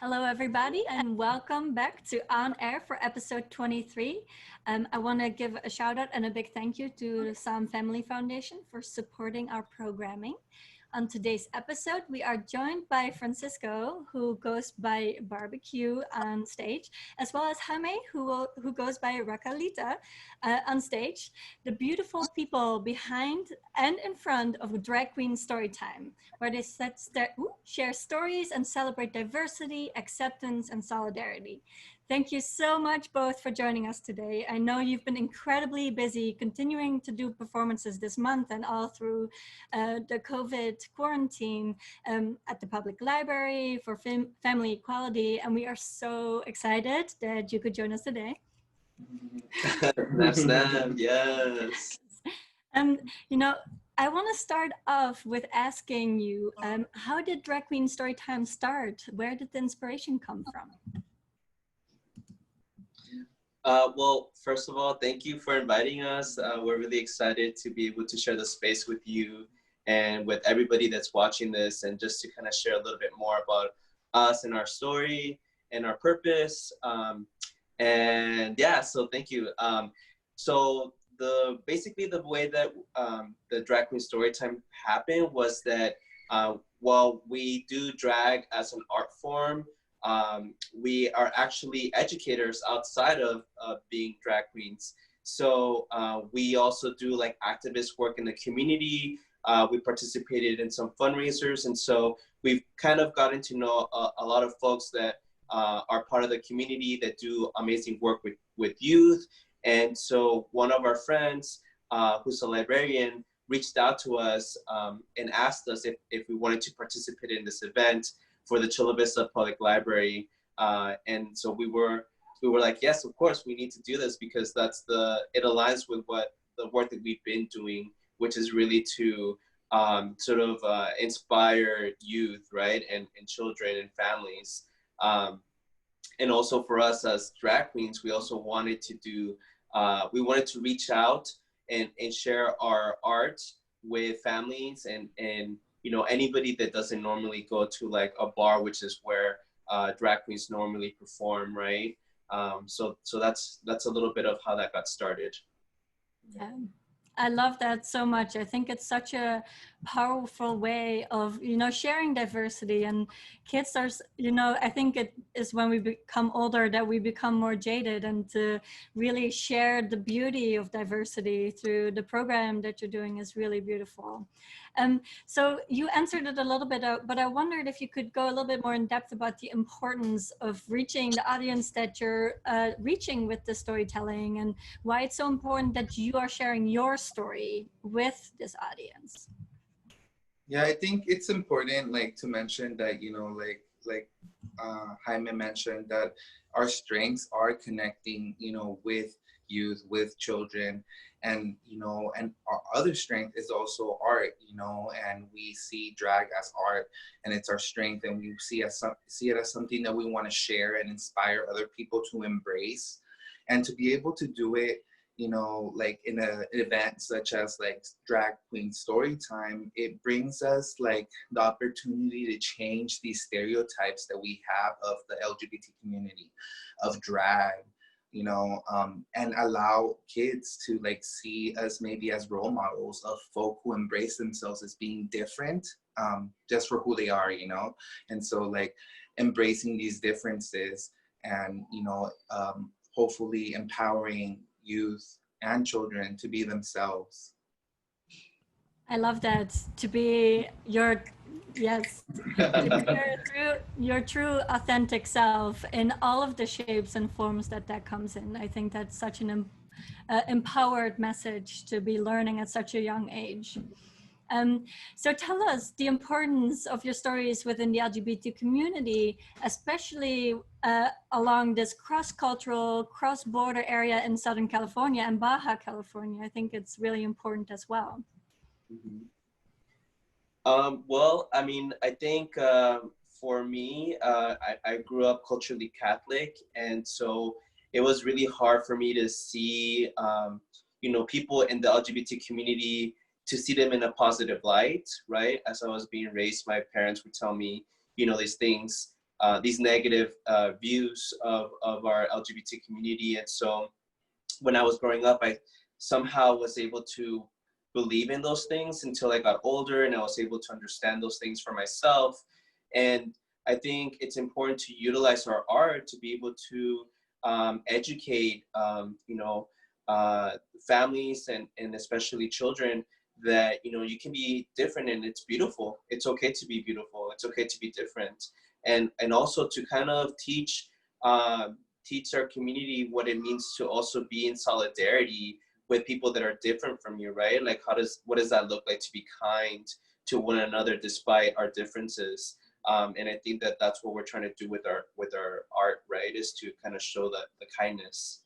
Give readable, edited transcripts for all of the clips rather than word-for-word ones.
Hello, everybody, and welcome back to On Air for episode 23. I want to give a shout out and a big thank you to the Sam Family Foundation for supporting our programming. On today's episode, we are joined by Francisco, who goes by Barbie Q on stage, as well as Xaime, who goes by Raquel Ita on stage, the beautiful people behind and in front of Drag Queen Storytime, where they share stories and celebrate diversity, acceptance, and solidarity. Thank you so much both for joining us today. I know you've been incredibly busy continuing to do performances this month and all through the COVID quarantine at the public library for family equality. And we are so excited that you could join us today. Snap, snap, yes. You know, I want to start off with asking you, how did Drag Queen Storytime start? Where did the inspiration come from? Well, first of all, thank you for inviting us. We're really excited to be able to share the space with you and with everybody that's watching this, and just to kind of share a little bit more about us and our story and our purpose. And yeah, so thank you. So basically the way that the Drag Queen Storytime happened was that while we do drag as an art form, we are actually educators outside of being drag queens. So we also do like activist work in the community. We participated in some fundraisers. And so we've kind of gotten to know a lot of folks that are part of the community that do amazing work with youth. And so one of our friends, who's a librarian, reached out to us and asked us if we wanted to participate in this event for the Chula Vista Public Library. And so we were like, yes, of course, we need to do this, because it aligns with what the work that we've been doing, which is really to sort of inspire youth, right? And children and families. And also for us as drag queens, we also wanted to do, we wanted to reach out and share our art with families and you know, anybody that doesn't normally go to like a bar, which is where drag queens normally perform, right? So that's a little bit of how that got started. Yeah. I love that so much. I think it's such a powerful way of, you know, sharing diversity. And kids are, you know, I think it is when we become older that we become more jaded, and to really share the beauty of diversity through the program that you're doing is really beautiful. So you answered it a little bit, but I wondered if you could go a little bit more in depth about the importance of reaching the audience that you're reaching with the storytelling, and why it's so important that you are sharing your story with this audience. Yeah, I think it's important, like, to mention that, you know, like Jaime mentioned, that our strengths are connecting, you know, with youth, with children, and, you know, and our other strength is also art, you know, and we see drag as art, and it's our strength, and we see it as something that we want to share and inspire other people to embrace, and to be able to do it, you know, like in an event such as like Drag Queen Storytime, it brings us like the opportunity to change these stereotypes that we have of the LGBT community, of drag, you know, and allow kids to like see us maybe as role models of folk who embrace themselves as being different, just for who they are, you know. And so like embracing these differences and, you know, hopefully empowering youth and children to be themselves. I love that, to be your, yes, to be your true authentic self in all of the shapes and forms that comes in. I think that's such an empowered message to be learning at such a young age. So tell us the importance of your stories within the LGBT community, especially along this cross-cultural, cross-border area in Southern California and Baja California. I think it's really important as well. Mm-hmm. Well, I mean, I think for me, I grew up culturally Catholic, and so it was really hard for me to see, you know, people in the LGBT community, to see them in a positive light, right? As I was being raised, my parents would tell me, you know, these things. these negative views of our LGBT community. And so when I was growing up, I somehow was able to believe in those things until I got older, and I was able to understand those things for myself. And I think it's important to utilize our art to be able to educate, families and especially children that, you can be different and it's beautiful. It's okay to be beautiful. It's okay to be different. And also to kind of teach our community what it means to also be in solidarity with people that are different from you, right? Like what does that look like to be kind to one another despite our differences? And I think that that's what we're trying to do with our art, right? Is to kind of show that the kindness.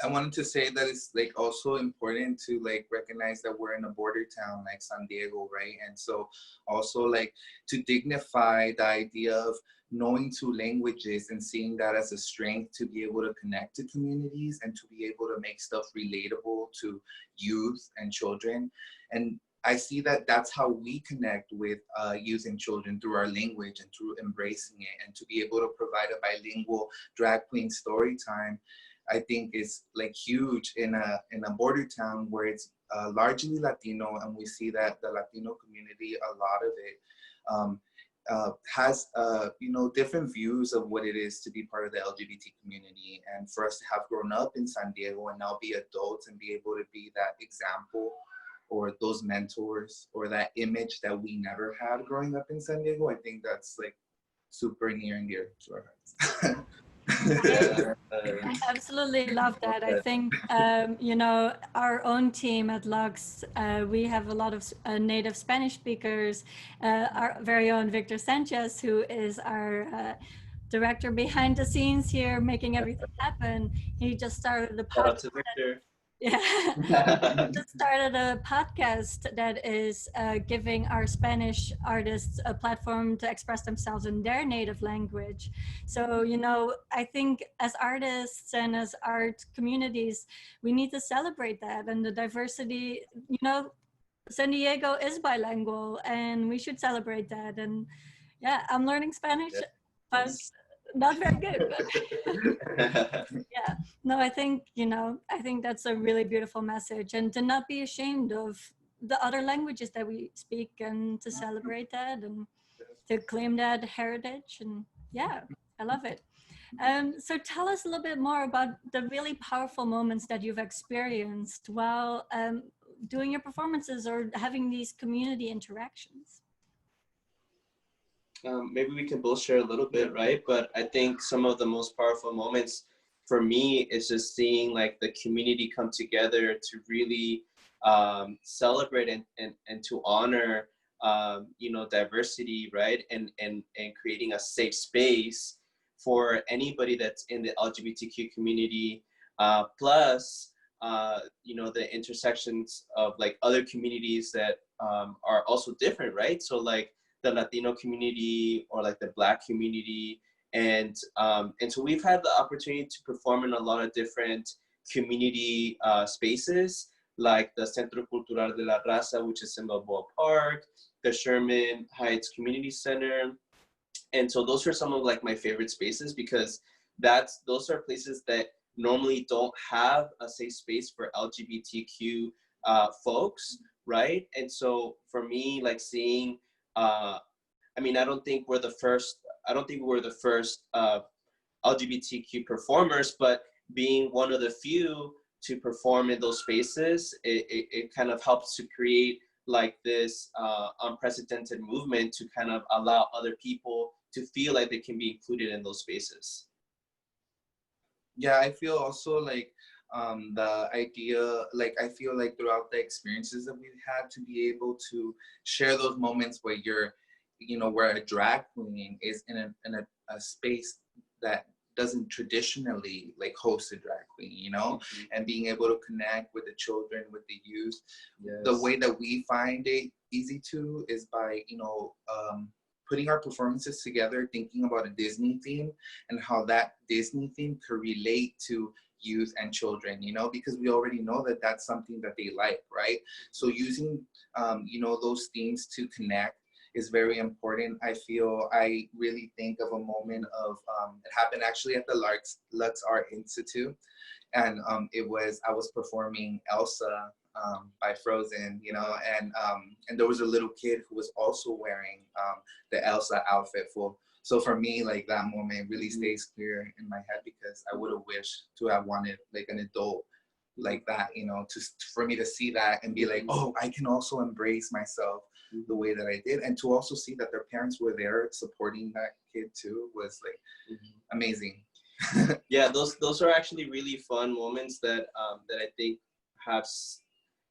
I wanted to say that it's like also important to like recognize that we're in a border town like San Diego, right? And so also like to dignify the idea of knowing two languages and seeing that as a strength to be able to connect to communities and to be able to make stuff relatable to youth and children. And I see that that's how we connect with youth and children, through our language and through embracing it, and to be able to provide a bilingual drag queen story time, I think is like huge in a border town where it's largely Latino, and we see that the Latino community, a lot of it has different views of what it is to be part of the LGBT community. And for us to have grown up in San Diego and now be adults and be able to be that example or those mentors or that image that we never had growing up in San Diego, I think that's like super near and dear to our hearts. I absolutely love that. I think, our own team at Lux, we have a lot of native Spanish speakers. Our very own Victor Sanchez, who is our director behind the scenes here, making everything happen. He just started a Shout out podcast. to Victor. Yeah, just started a podcast that is giving our Spanish artists a platform to express themselves in their native language. So, I think as artists and as art communities, we need to celebrate that and the diversity. San Diego is bilingual and we should celebrate that. And yeah, I'm learning Spanish, but not very good. But yeah, no, I think that's a really beautiful message, and to not be ashamed of the other languages that we speak and to celebrate that and to claim that heritage. And yeah, I love it. So tell us a little bit more about the really powerful moments that you've experienced while doing your performances or having these community interactions. Maybe we can both share a little bit, right? But I think some of the most powerful moments for me is just seeing like the community come together to really celebrate and to honor diversity, right? And creating a safe space for anybody that's in the LGBTQ community, plus the intersections of like other communities that are also different, right? So like the Latino community or like the Black community. And so we've had the opportunity to perform in a lot of different community spaces, like the Centro Cultural de la Raza, which is in Balboa Park, the Sherman Heights Community Center. And so those are some of like my favorite spaces, because those are places that normally don't have a safe space for LGBTQ folks, right? And so for me, like seeing, I don't think we're the first LGBTQ performers, but being one of the few to perform in those spaces, it kind of helps to create like this unprecedented movement to kind of allow other people to feel like they can be included in those spaces. Yeah, I feel also like the idea, like I feel like throughout the experiences that we've had, to be able to share those moments where where a drag queen is in a space that doesn't traditionally like host a drag queen, Mm-hmm. and being able to connect with the children, with the youth. Yes. The way that we find it easy to is by, putting our performances together, thinking about a Disney theme and how that Disney theme could relate to youth and children, because we already know that that's something that they like, right? So using, those themes to connect is very important. I really think of a moment of, it happened actually at the Lux Art Institute. And I was performing Elsa by Frozen, you know, and there was a little kid who was also wearing the Elsa outfit so for me, like, that moment really stays clear in my head, because I would have wished to have wanted like an adult like that, you know, for me to see that and be like, oh, I can also embrace myself the way that I did, and to also see that their parents were there supporting that kid too was like amazing. Yeah, those are actually really fun moments that that I think have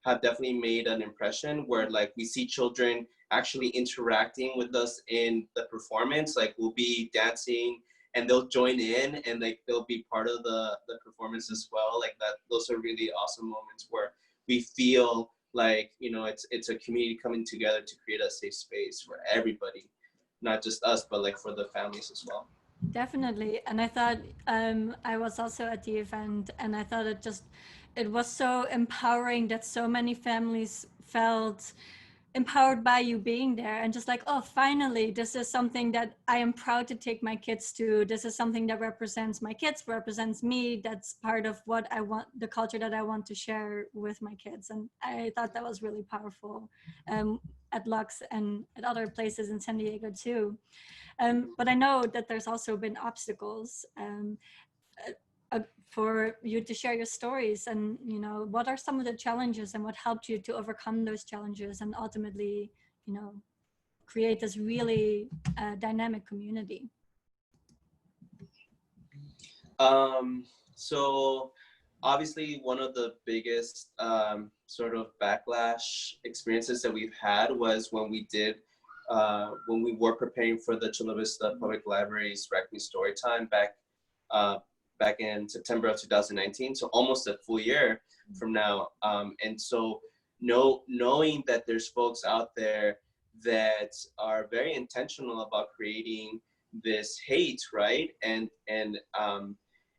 have definitely made an impression, where like we see children actually interacting with us in the performance. Like we'll be dancing and they'll join in, and like they'll be part of the performance as well. Like that, those are really awesome moments where we feel like, you know, it's a community coming together to create a safe space for everybody, not just us, but like for the families as well. Definitely. And I thought, I was also at the event, and I thought it was so empowering that so many families felt empowered by you being there, and just like, oh, finally, this is something that I am proud to take my kids to. This is something that represents my kids, represents me. That's part of what I want, the culture that I want to share with my kids. And I thought that was really powerful, at Lux and at other places in San Diego too. But I know that there's also been obstacles, for you to share your stories, and, you know, what are some of the challenges and what helped you to overcome those challenges and ultimately, you know, create this really dynamic community. So obviously one of the biggest sort of backlash experiences that we've had was when we were preparing for the Chula Vista Public Library's Drag Queen Storytime back in September of 2019, so almost a full year from now. And so knowing that there's folks out there that are very intentional about creating this hate, right? And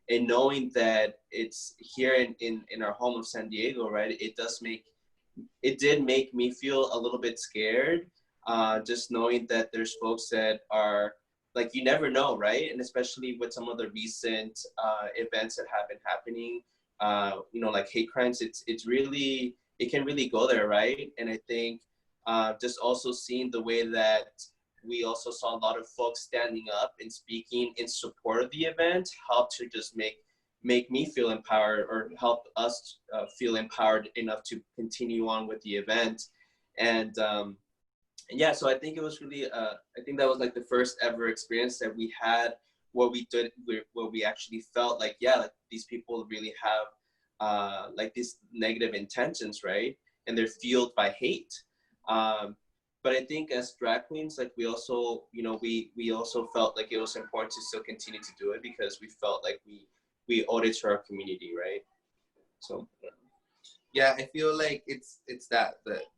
knowing that it's here in our home of San Diego, right? It did make me feel a little bit scared, just knowing that there's folks that are, like, you never know, right? And especially with some of the recent events that have been happening, you know, like hate crimes, it can really go there, right? And I think just also seeing the way that we also saw a lot of folks standing up and speaking in support of the event helped to just make me feel empowered, or help us feel empowered enough to continue on with the event. And yeah, so I think it was really, I think that was like the first ever experience that we had where we actually felt like, yeah, like these people really have like these negative intentions, right? And they're fueled by hate. But I think as drag queens, like we also, you know, we also felt like it was important to still continue to do it, because we felt like we owed it to our community, right? So yeah, I feel like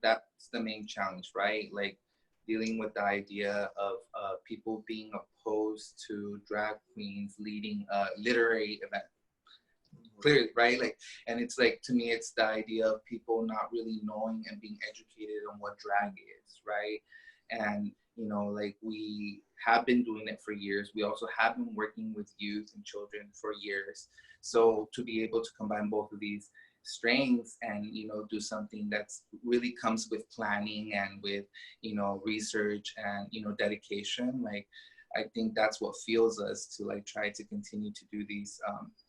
that's the main challenge, right? Like dealing with the idea of people being opposed to drag queens leading a literary event. Clearly, right? Like, and it's like, to me, it's the idea of people not really knowing and being educated on what drag is, right? And, you know, like, we have been doing it for years. We also have been working with youth and children for years. So to be able to combine both of these strengths and, you know, do something that's really comes with planning and with, you know, research and, you know, dedication, like, I think that's what fuels us to like try to continue to do these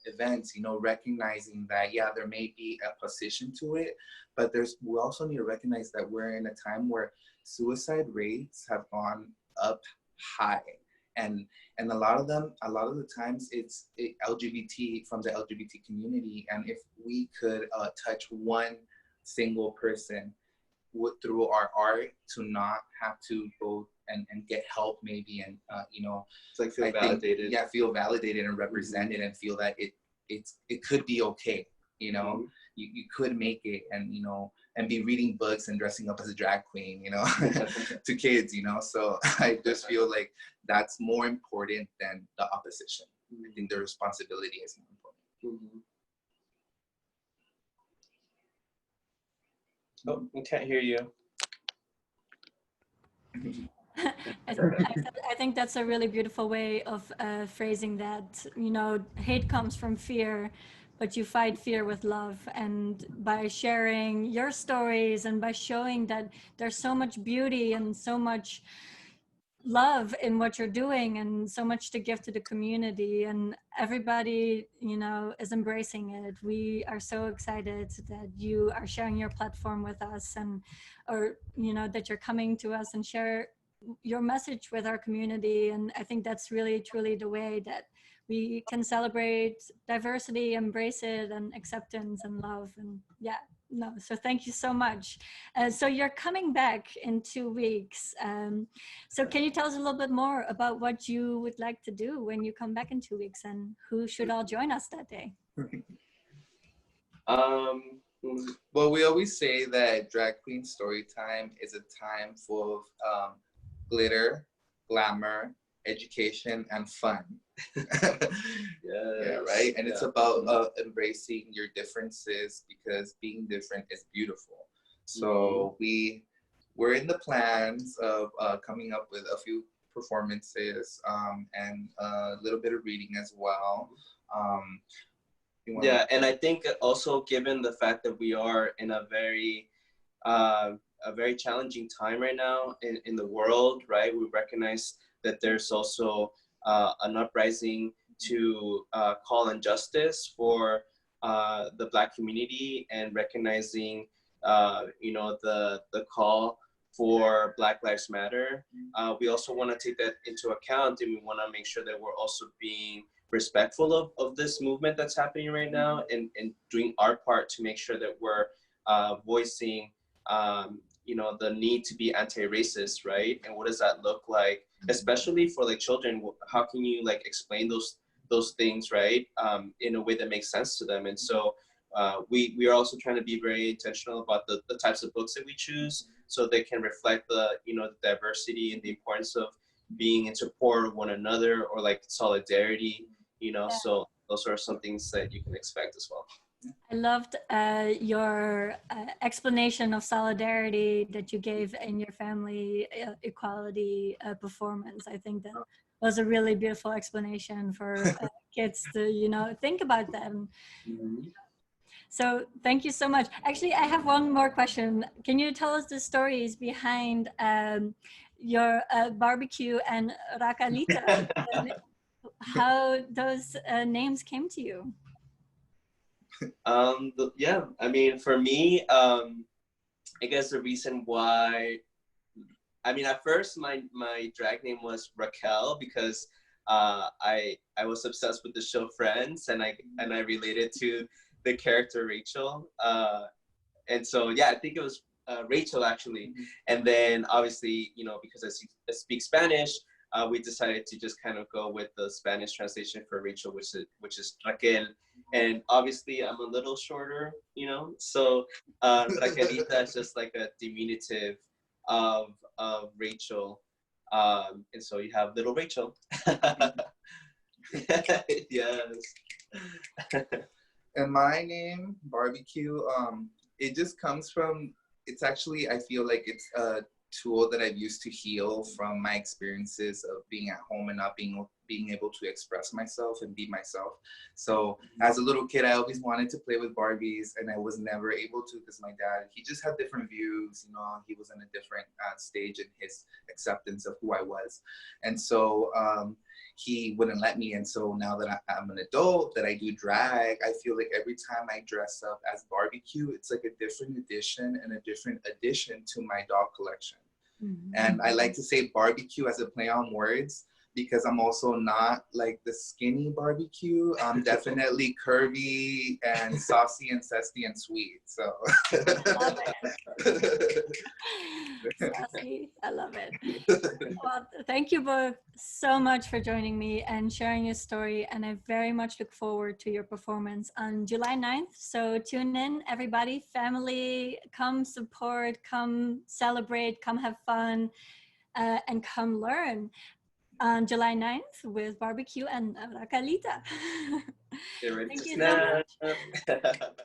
events, you know, recognizing that, yeah, there may be a position to it, but we also need to recognize that we're in a time where suicide rates have gone up high. And a lot of the times it's LGBT, from the LGBT community. And if we could touch one single person through our art to not have to go and get help maybe, and you know, it's like feel validated. Yeah, feel validated and represented, and feel that it could be okay, you know. You could make it, and, you know, and be reading books and dressing up as a drag queen, you know, to kids, you know. So I just feel like that's more important than the opposition. I think the responsibility is more important. Oh, we can't hear you. I think that's a really beautiful way of phrasing that. You know, hate comes from fear, but you fight fear with love. And by sharing your stories and by showing that there's so much beauty and so much love in what you're doing and so much to give to the community, and everybody, you know, is embracing it. We are so excited that you are sharing your platform with us, and or you know, that you're coming to us and share your message with our community. And I think that's really truly the way that we can celebrate diversity, embrace it, and acceptance and love. And yeah, no, so thank you so much. So you're coming back in 2 weeks. So can you tell us a little bit more about what you would like to do when you come back in 2 weeks, and who should all join us that day? Well, we always say that Drag Queen Storytime is a time full of glitter, glamour, education, and fun. Yeah, right? And it's about embracing your differences, because being different is beautiful. So we're in the plans of coming up with a few performances and a little bit of reading as well. Yeah, and I think also, given the fact that we are in a very challenging time right now in the world, right? We recognize that there's also an uprising to call on justice for the Black community, and recognizing, you know, the call for Black Lives Matter. We also want to take that into account, and we want to make sure that we're also being respectful of this movement that's happening right now, and doing our part to make sure that we're voicing, you know, the need to be anti-racist, right? And what does that look like, especially for like children? How can you like explain those things, right, in a way that makes sense to them? And so we are also trying to be very intentional about the types of books that we choose, so they can reflect the, you know, the diversity and the importance of being in support of one another, or like solidarity, you know. So those are some things that you can expect as well. I loved your explanation of solidarity that you gave in your family equality performance. I think that was a really beautiful explanation for kids to, you know, think about them. So thank you so much. Actually, I have one more question. Can you tell us the stories behind your Barbie Q and Raquel Ita, and how those names came to you? Yeah, I mean, for me, I guess the reason why, I mean, at first my drag name was Raquel, because I was obsessed with the show Friends, and I related to the character Rachel, and so yeah, I think it was Rachel actually. And then obviously, you know, because I speak Spanish, we decided to just kind of go with the Spanish translation for Rachel, which is Raquel. And obviously, I'm a little shorter, you know, so Raquelita is just like a diminutive of Rachel, and so you have little Rachel. Yes. And my name, Barbie Q, it just comes from, it's actually, I feel like it's a tool that I've used to heal from my experiences of being at home and not being able to express myself and be myself. So as a little kid, I always wanted to play with Barbies, and I was never able to, because my dad, he just had different views, you know, he was in a different stage in his acceptance of who I was. And so he wouldn't let me. And so now that I'm an adult, that I do drag, I feel like every time I dress up as Barbie Q, it's like a different edition and a different addition to my doll collection. And I like to say Barbie Q as a play on words, because I'm also not like the skinny Barbie Q. I'm definitely curvy and saucy and zesty and sweet. So Sassy. I love it. Well, thank you both so much for joining me and sharing your story. And I very much look forward to your performance on July 9th. So tune in, everybody, family, come support, come celebrate, come have fun, and come learn on July 9th with Barbie Q and Raquel Ita. Get ready Thank to you so much. snap.